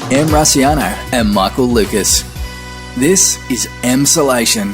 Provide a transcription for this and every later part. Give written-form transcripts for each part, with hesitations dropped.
Em Rusciano and Michael Lucas. This is Emsolation.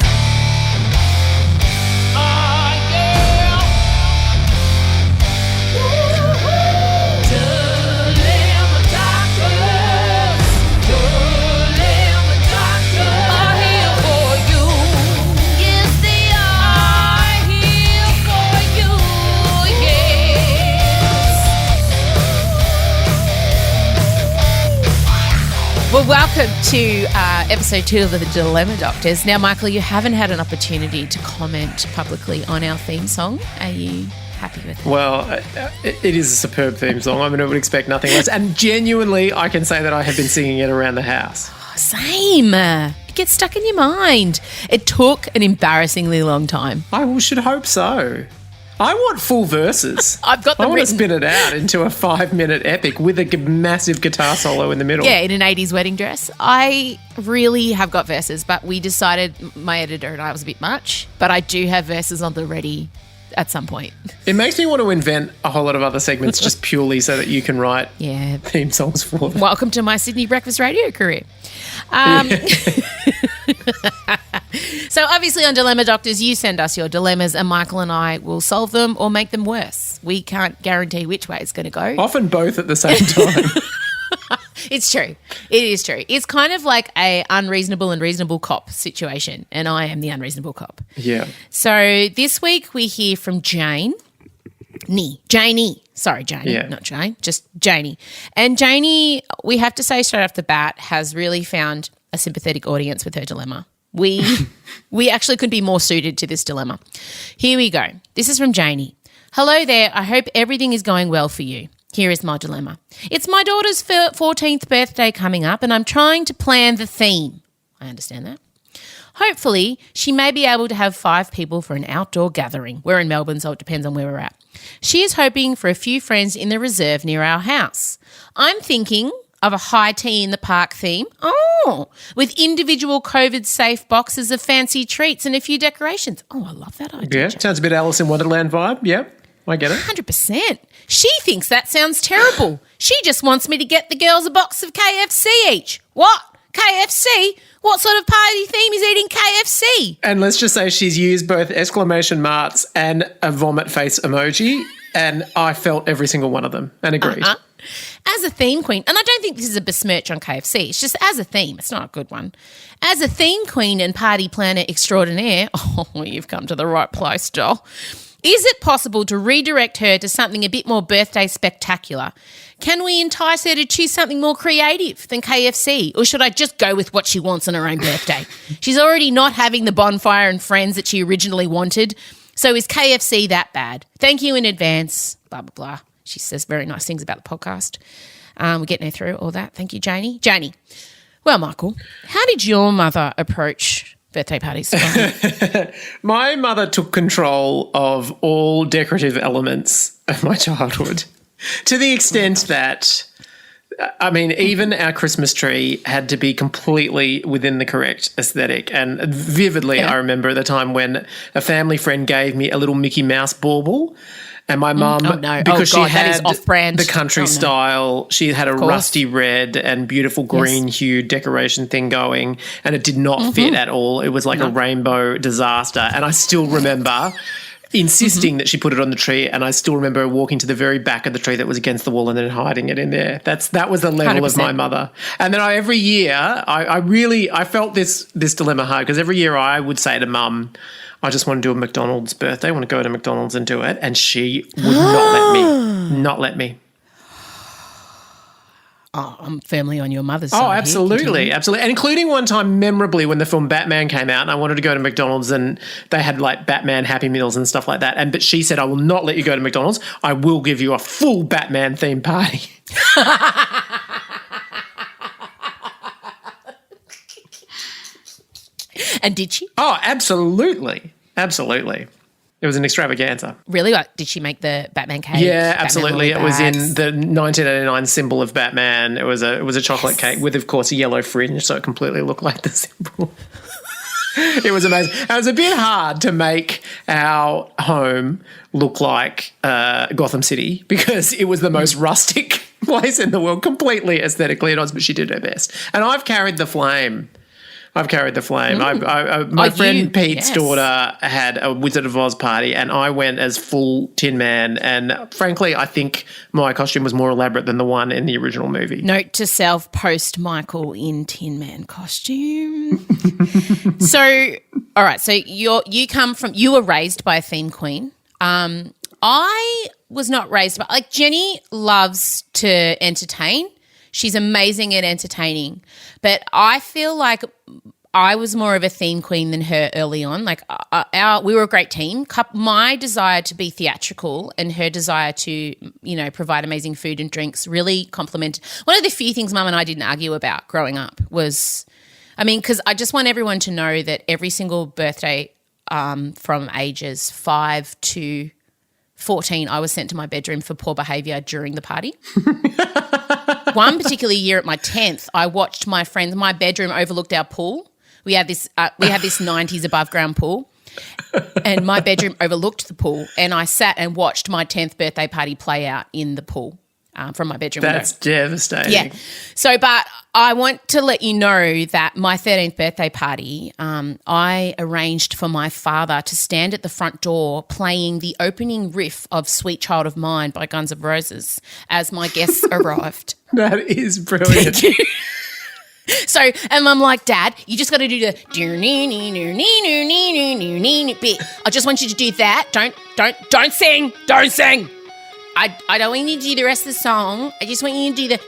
Well, welcome to episode 2 of the Dilemma Doctors. Now, Michael, you haven't had an opportunity to comment publicly on our theme song. Are you happy with it? Well, it is a superb theme song. I mean, I would expect nothing less. And genuinely, I can say that I have been singing it around the house. Oh, same. It gets stuck in your mind. It took an embarrassingly long time. I should hope so. I want full verses. I've got them I want written. to spin it out into a 5-minute epic with a massive guitar solo in the middle. Yeah, in an 80s wedding dress. I really have got verses, but we decided, my editor and I, was a bit much. But I do have verses on the ready at some point. It makes me want to invent a whole lot of other segments just purely so that you can write Yeah. theme songs for them. Welcome to my Sydney breakfast radio career. So obviously on Dilemma Doctors, you send us your dilemmas and Michael and I will solve them or make them worse. We can't guarantee which way it's going to go. Often both at the same time. It's true. It is true. It's kind of like a unreasonable and reasonable cop situation, and I am the unreasonable cop. Yeah. So this week we hear from Janey. Sorry, Janey, Yeah. not Jane, just Janey. And Janey, we have to say straight off the bat, has really found a sympathetic audience with her dilemma. We actually couldn't be more suited to this dilemma. Here we go. This is from Janey. Hello there. I hope everything is going well for you. Here is my dilemma. It's my daughter's 14th birthday coming up and I'm trying to plan the theme. I understand that. Hopefully, she may be able to have 5 people for an outdoor gathering. We're in Melbourne, so it depends on where we're at. She is hoping for a few friends in the reserve near our house. I'm thinking of a high tea in the park theme. Oh, with individual COVID-safe boxes of fancy treats and a few decorations. Oh, I love that idea. Yeah, sounds a bit Alice in Wonderland vibe. Yep, I get it. 100%. She thinks that sounds terrible. She just wants me to get the girls a box of KFC each. What? KFC? What sort of party theme is eating KFC? And let's just say she's used both exclamation marks and a vomit face emoji, and I felt every single one of them and agreed. As a theme queen, and I don't think this is a besmirch on KFC, it's just as a theme, it's not a good one. As a theme queen and party planner extraordinaire, oh, you've come to the right place, doll. Is it possible to redirect her to something a bit more birthday spectacular? Can we entice her to choose something more creative than KFC? Or should I just go with what she wants on her own birthday? She's already not having the bonfire and friends that she originally wanted. So is KFC that bad? Thank you in advance, blah, blah, blah. She says very nice things about the podcast. We're getting her through all that. Thank you, Janey. Janey, well, Michael, how did your mother approach birthday parties? My mother took control of all decorative elements of my childhood to the extent that, I mean, even our Christmas tree had to be completely within the correct aesthetic. And vividly, I remember at the time when a family friend gave me a little Mickey Mouse bauble. And my mum, because she had the country style, she had a rusty red and beautiful green hue decoration thing going, and it did not fit at all. It was like a rainbow disaster. And I still remember insisting that she put it on the tree, and I still remember walking to the very back of the tree that was against the wall and then hiding it in there. That was the level 100%. Of my mother. And then every year, I felt this dilemma hard, because every year I would say to Mum, I just want to do a McDonald's birthday. I want to go to McDonald's and do it. And she would not let me. Oh, I'm firmly on your mother's side. Oh, absolutely. Absolutely. And including one time memorably when the film Batman came out and I wanted to go to McDonald's and they had like Batman Happy Meals and stuff like that. But she said, I will not let you go to McDonald's. I will give you a full Batman themed party. And did she? Oh, absolutely. Absolutely. It was an extravaganza. Really? Like, did she make the Batman cake? Yeah, absolutely. It was in the 1989 symbol of Batman. It was a chocolate cake with, of course, a yellow fringe, so it completely looked like the symbol. It was amazing. It was a bit hard to make our home look like Gotham City because it was the most rustic place in the world, completely aesthetically honest, but she did her best. And I've carried the flame. My friend Pete's daughter had a Wizard of Oz party, and I went as full Tin Man. And frankly, I think my costume was more elaborate than the one in the original movie. Note to self: post Michael in Tin Man costume. So, all right. So you were raised by a theme queen. I was not raised by, like, Jenny loves to entertain. She's amazing at entertaining. But I feel like I was more of a theme queen than her early on. Like, we were a great team. My desire to be theatrical and her desire to, provide amazing food and drinks really complemented. One of the few things Mum and I didn't argue about growing up was, because I just want everyone to know that every single birthday from ages 5 to 14, I was sent to my bedroom for poor behaviour during the party. One particular year at my 10th, I watched my bedroom overlooked our pool. We had this 90s above ground pool, and my bedroom overlooked the pool, and I sat and watched my 10th birthday party play out in the pool from my bedroom window. That's devastating. Yeah. So, but I want to let you know that my 13th birthday party, I arranged for my father to stand at the front door playing the opening riff of Sweet Child of Mine by Guns N' Roses as my guests arrived. That is brilliant. So, and I'm like, Dad, you just got to do the bit. I just want you to do that. Don't sing. Don't sing. I don't want you to do the rest of the song. I just want you to do the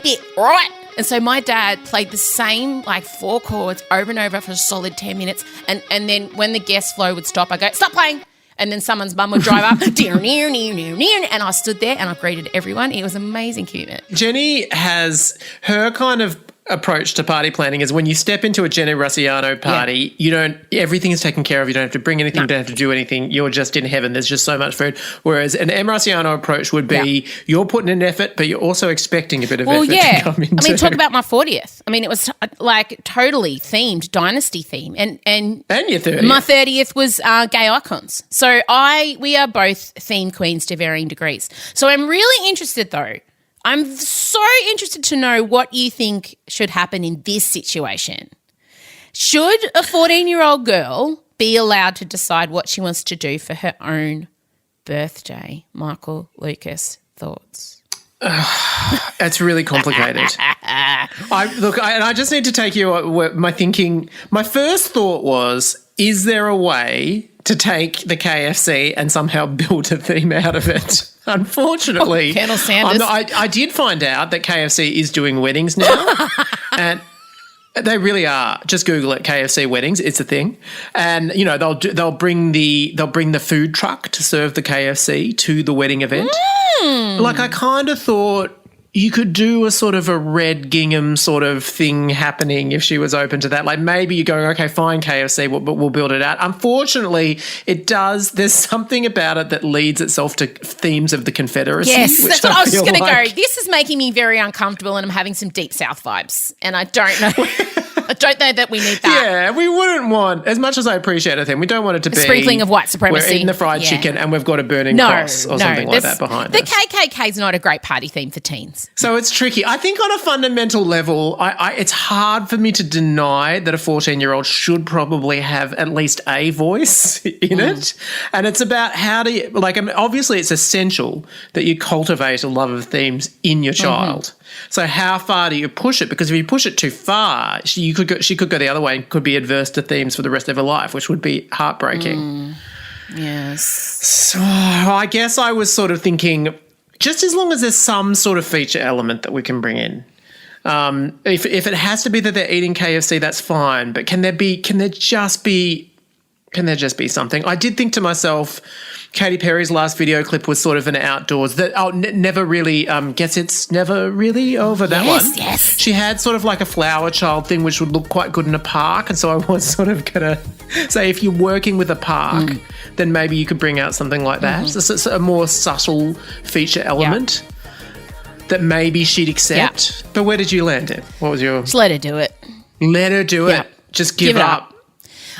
bit, all right? And so my dad played the same, 4 chords over and over for a solid 10 minutes. And then when the guest flow would stop, I go, stop playing. And then someone's mum would drive up, and I stood there and I greeted everyone. It was amazing, cute. Jenny has her kind of approach to party planning is when you step into a Jenny Russiano party, everything is taken care of. You don't have to bring anything, you don't have to do anything. You're just in heaven. There's just so much food. Whereas an M. Russiano approach would be you're putting in effort, but you're also expecting a bit of effort to come into. Talk about my 40th. It was totally themed, dynasty theme. And your 30th. My 30th was gay icons. So we are both theme queens to varying degrees. So I'm really interested though. I'm so interested to know what you think should happen in this situation. Should a 14-year-old girl be allowed to decide what she wants to do for her own birthday? Michael, Lucas, thoughts? It's really complicated. I just need to take you my thinking. My first thought was, is there a way to take the KFC and somehow build a theme out of it? Unfortunately, Colonel Sanders. I did find out that KFC is doing weddings now, and they really are. Just Google it, KFC weddings. It's a thing, and they'll bring the food truck to serve the KFC to the wedding event. I kind of thought you could do a sort of a red gingham sort of thing happening if she was open to that. Maybe you're going, okay, fine, KFC, but we'll build it out. Unfortunately, it does. There's something about it that leads itself to themes of the Confederacy. Yes, that's what I was just going to go. This is making me very uncomfortable and I'm having some Deep South vibes. And I don't know. I don't know that we need that. Yeah, we wouldn't want, as much as I appreciate a thing, we don't want it to be sprinkling of white supremacy. We're eating the fried chicken and we've got a burning cross or something like that behind us. The KKK is not a great party theme for teens. So it's tricky. I think on a fundamental level, it's hard for me to deny that a 14-year-old should probably have at least a voice in it. And it's about how do you, obviously it's essential that you cultivate a love of themes in your child. So how far do you push it? Because if you push it too far, she could go the other way and could be adverse to themes for the rest of her life, which would be heartbreaking. Yes. So I guess I was sort of thinking, just as long as there's some sort of feature element that we can bring in. If it has to be that they're eating KFC, that's fine. But can there just be something? I did think to myself, Katy Perry's last video clip was sort of an outdoors that never really guess it's never really over that one. Yes. She had sort of like a flower child thing which would look quite good in a park, and so I was sort of gonna say if you're working with a park, then maybe you could bring out something like that. So it's a more subtle feature element that maybe she'd accept. But where did you land it? What was your? Just let her do it. Let her do it. Just give it up.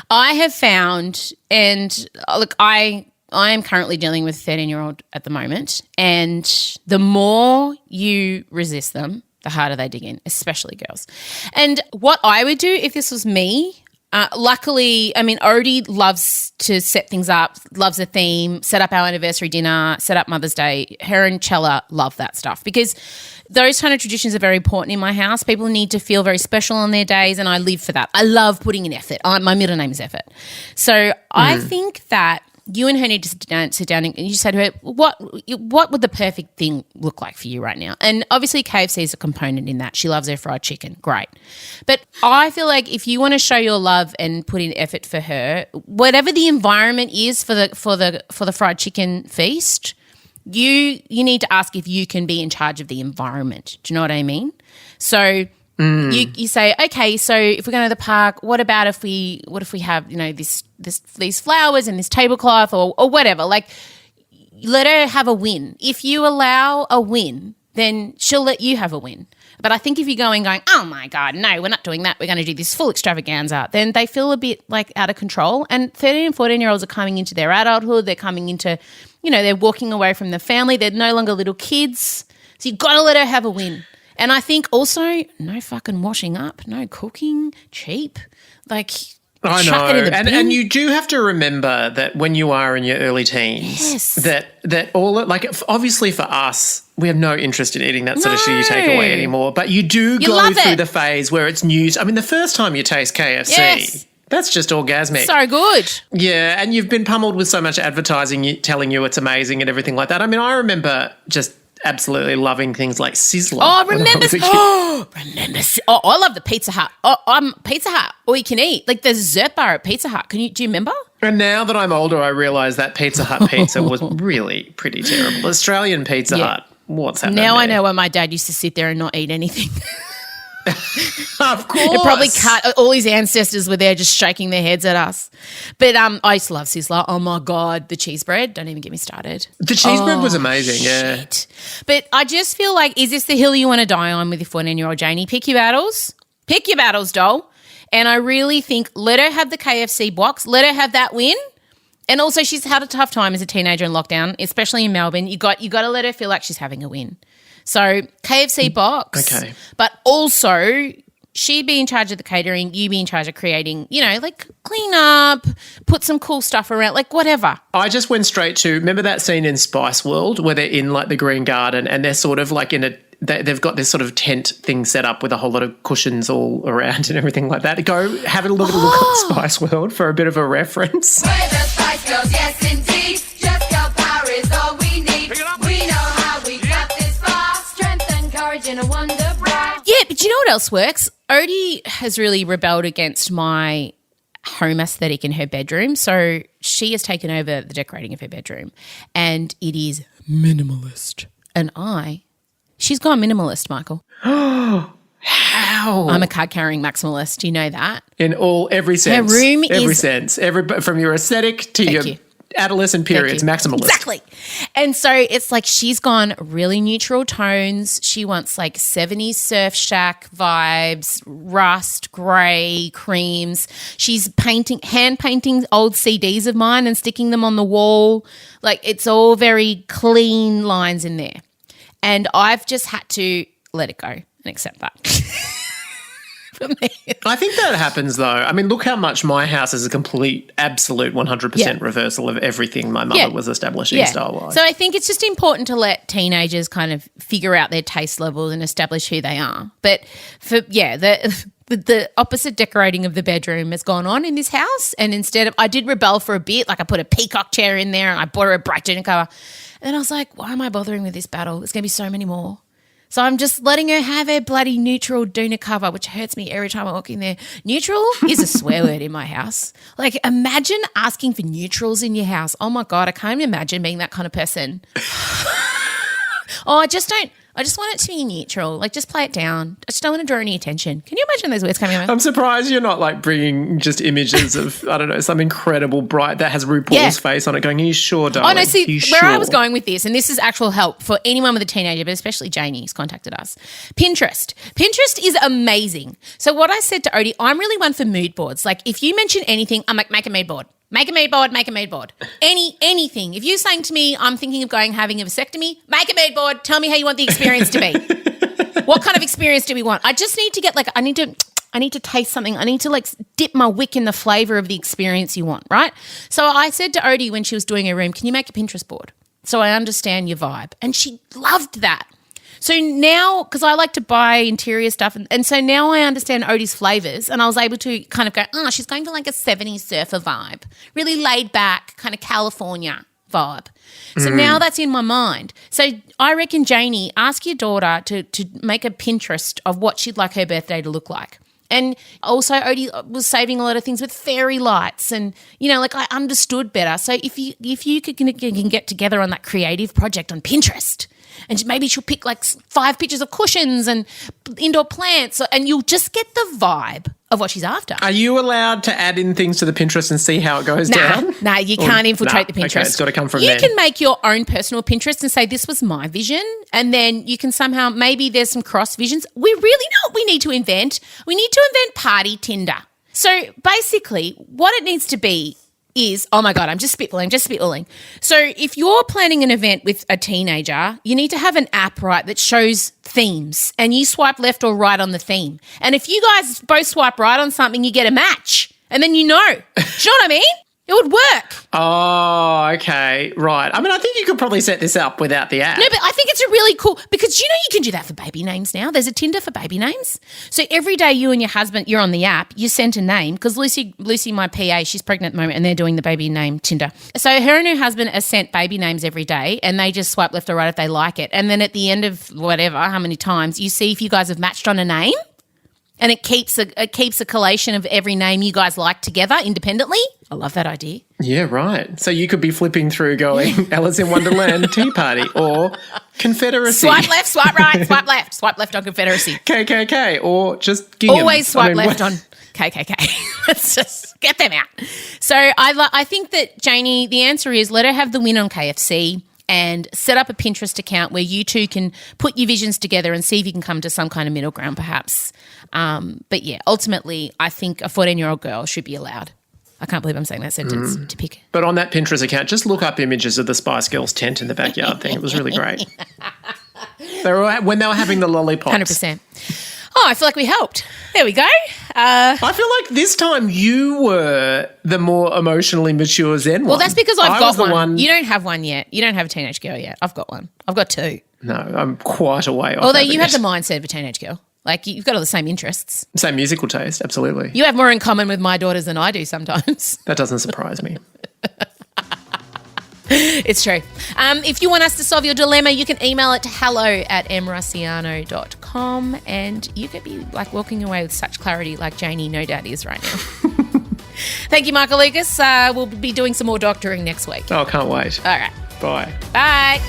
I have found, and look, I I am currently dealing with a 13-year-old at the moment, and the more you resist them, the harder they dig in, especially girls. And what I would do if this was me, luckily, I mean, Odie loves to set things up, loves a theme, set up our anniversary dinner, set up Mother's Day. Her and Chella love that stuff because those kind of traditions are very important in my house. People need to feel very special on their days, and I live for that. I love putting in effort. My middle name is Effort. So I think that you and her need to sit down and you say to her, what would the perfect thing look like for you right now? And obviously KFC is a component in that. She loves her fried chicken. Great. But I feel like if you want to show your love and put in effort for her, whatever the environment is for the fried chicken feast, you need to ask if you can be in charge of the environment. Do you know what I mean? So you say, okay, so if we're going to the park, what if we have, these flowers and this tablecloth or whatever? Like, let her have a win. If you allow a win, then she'll let you have a win. But I think if you're going, oh my God, no, we're not doing that. We're going to do this full extravaganza, then they feel a bit like out of control. And 13 and 14-year-olds are coming into their adulthood. They're coming into, they're walking away from the family. They're no longer little kids. So you've got to let her have a win. And I think also no fucking washing up, no cooking, cheap. Like, I chuck it in the know. bin. And you do have to remember that when you are in your early teens, that obviously for us, we have no interest in eating that sort of shit you take away anymore. But you do go through the phase where it's new. I mean, the first time you taste KFC, that's just orgasmic. So good. Yeah, and you've been pummeled with so much advertising telling you it's amazing and everything like that. I mean, I remember just absolutely loving things like Sizzler. Oh, remember. I love the Pizza Hut. I'm Pizza Hut. All you can eat. Like the dessert bar at Pizza Hut. Do you remember? And now that I'm older, I realise that Pizza Hut pizza was really pretty terrible. Australian Pizza Hut. What's happening Now there? I know why my dad used to sit there and not eat anything. Of course. It probably cut. All his ancestors were there just shaking their heads at us. But I used to love Sizzler. Oh, my God. The cheese bread. Don't even get me started. The cheese bread was amazing, shit. But I just feel like, is this the hill you want to die on with your 14-year-old Janey? Pick your battles. Pick your battles, doll. And I really think let her have the KFC box. Let her have that win. And also she's had a tough time as a teenager in lockdown, especially in Melbourne. You got to let her feel like she's having a win. So KFC box, okay. But also she'd be in charge of the catering, you be in charge of creating, like clean up, put some cool stuff around, like whatever. I just went straight to, remember that scene in Spice World where they're in like the Green Garden and they're sort of like they've got this sort of tent thing set up with a whole lot of cushions all around and everything like that. Go have a little look at Spice World for a bit of a reference. We're the Spice Girls, yes indeed. Just girl power is all we need. We know how we got this far. Strength and courage in a wonder bra. Yeah, but you know what else works? Odie has really rebelled against my home aesthetic in her bedroom. So she has taken over the decorating of her bedroom and it is minimalist. And she's gone minimalist, Michael. How? I'm a card-carrying maximalist. You know that. In every sense. Her room every is... sense. From your aesthetic to your adolescent periods, maximalist. Exactly. And so it's like she's gone really neutral tones. She wants like 70s Surf Shack vibes, rust, grey, creams. She's hand painting old CDs of mine and sticking them on the wall. Like it's all very clean lines in there. And I've just had to let it go and accept that. For me. I think that happens though. I mean, look how much my house is a complete, absolute 100% reversal of everything my mother was establishing style-wise. So I think it's just important to let teenagers kind of figure out their taste levels and establish who they are. But the opposite decorating of the bedroom has gone on in this house. And instead of, I did rebel for a bit, like I put a peacock chair in there and I bought her a bright dinner cover. And then I was like, why am I bothering with this battle? There's going to be so many more. So I'm just letting her have her bloody neutral doona cover, which hurts me every time I walk in there. Neutral is a swear word in my house. Like imagine asking for neutrals in your house. Oh my God, I can't even imagine being that kind of person. I just want it to be neutral. Like just play it down. I just don't want to draw any attention. Can you imagine those words coming out? I'm surprised you're not like bringing just images of, I don't know, some incredible bright that has RuPaul's face on it going, are you sure, darling? Oh, no, see, where I was going with this, and this is actual help for anyone with a teenager, but especially Janey who's contacted us. Pinterest. Pinterest is amazing. So what I said to Odie, I'm really one for mood boards. Like if you mention anything, I'm like, make a mood board. Make a mood board, make a mood board. Anything. If you're saying to me, I'm thinking of having a vasectomy, make a mood board. Tell me how you want the experience to be. What kind of experience do we want? I just need to get I need to taste something. I need to dip my wick in the flavour of the experience you want, right? So I said to Odie when she was doing her room, can you make a Pinterest board? So I understand your vibe. And she loved that. So now, because I like to buy interior stuff, and so now I understand Odie's flavours, and I was able to kind of go, she's going for a 70s surfer vibe, really laid back, kind of California vibe. So now that's in my mind. So I reckon, Janey, ask your daughter to make a Pinterest of what she'd like her birthday to look like. And also Odie was saving a lot of things with fairy lights and, I understood better. So if you can get together on that creative project on Pinterest, and maybe she'll pick 5 pictures of cushions and indoor plants, and you'll just get the vibe of what she's after. Are you allowed to add in things to the Pinterest and see how it goes down? Nah, you can't infiltrate the Pinterest. Okay, it's got to come from You there. can make your own personal Pinterest and say, this was my vision, and then you can somehow, maybe there's some cross visions. We really know what we need to invent. We need to invent Party Tinder. So basically what it needs to be is, oh my God, I'm just spitballing. So if you're planning an event with a teenager, you need to have an app, right, that shows themes, and you swipe left or right on the theme. And if you guys both swipe right on something, you get a match, and then you know. Do you know what I mean? It would work. Oh, okay. Right. I mean, I think you could probably set this up without the app. No, but I think it's a really cool, because you can do that for baby names now. There's a Tinder for baby names. So every day you and your husband, you're on the app, you sent a name, because Lucy, my PA, she's pregnant at the moment, and they're doing the baby name Tinder. So her and her husband are sent baby names every day, and they just swipe left or right if they like it. And then at the end of whatever, how many times, you see if you guys have matched on a name. And it keeps a collation of every name you guys like together independently. I love that idea. Yeah, right. So you could be flipping through going Alice in Wonderland Tea Party or Confederacy. Swipe left, swipe right, swipe left. Swipe left on Confederacy. KKK or just gingham. Always swipe left on KKK. Let's just get them out. So I think that, Janey, the answer is let her have the win on KFC and set up a Pinterest account where you two can put your visions together and see if you can come to some kind of middle ground perhaps. But yeah, ultimately, I think a 14-year-old girl should be allowed. I can't believe I'm saying that sentence to pick. But on that Pinterest account, just look up images of the Spice Girls tent in the backyard thing. It was really great. When they were having the lollipops. 100%. Oh, I feel like we helped. There we go. I feel like this time you were the more emotionally mature Zen one. Well, that's because I've got one. You don't have one yet. You don't have a teenage girl yet. I've got one. I've got 2. No, I'm quite a way off. Although you have the mindset of a teenage girl. You've got all the same interests. Same musical taste, absolutely. You have more in common with my daughters than I do sometimes. That doesn't surprise me. It's true. If you want us to solve your dilemma, you can email it to hello@mrussiano.com, and you could be walking away with such clarity like Janey no doubt is right now. Thank you, Michael Lucas. We'll be doing some more doctoring next week. Oh, can't wait. All right. Bye. Bye.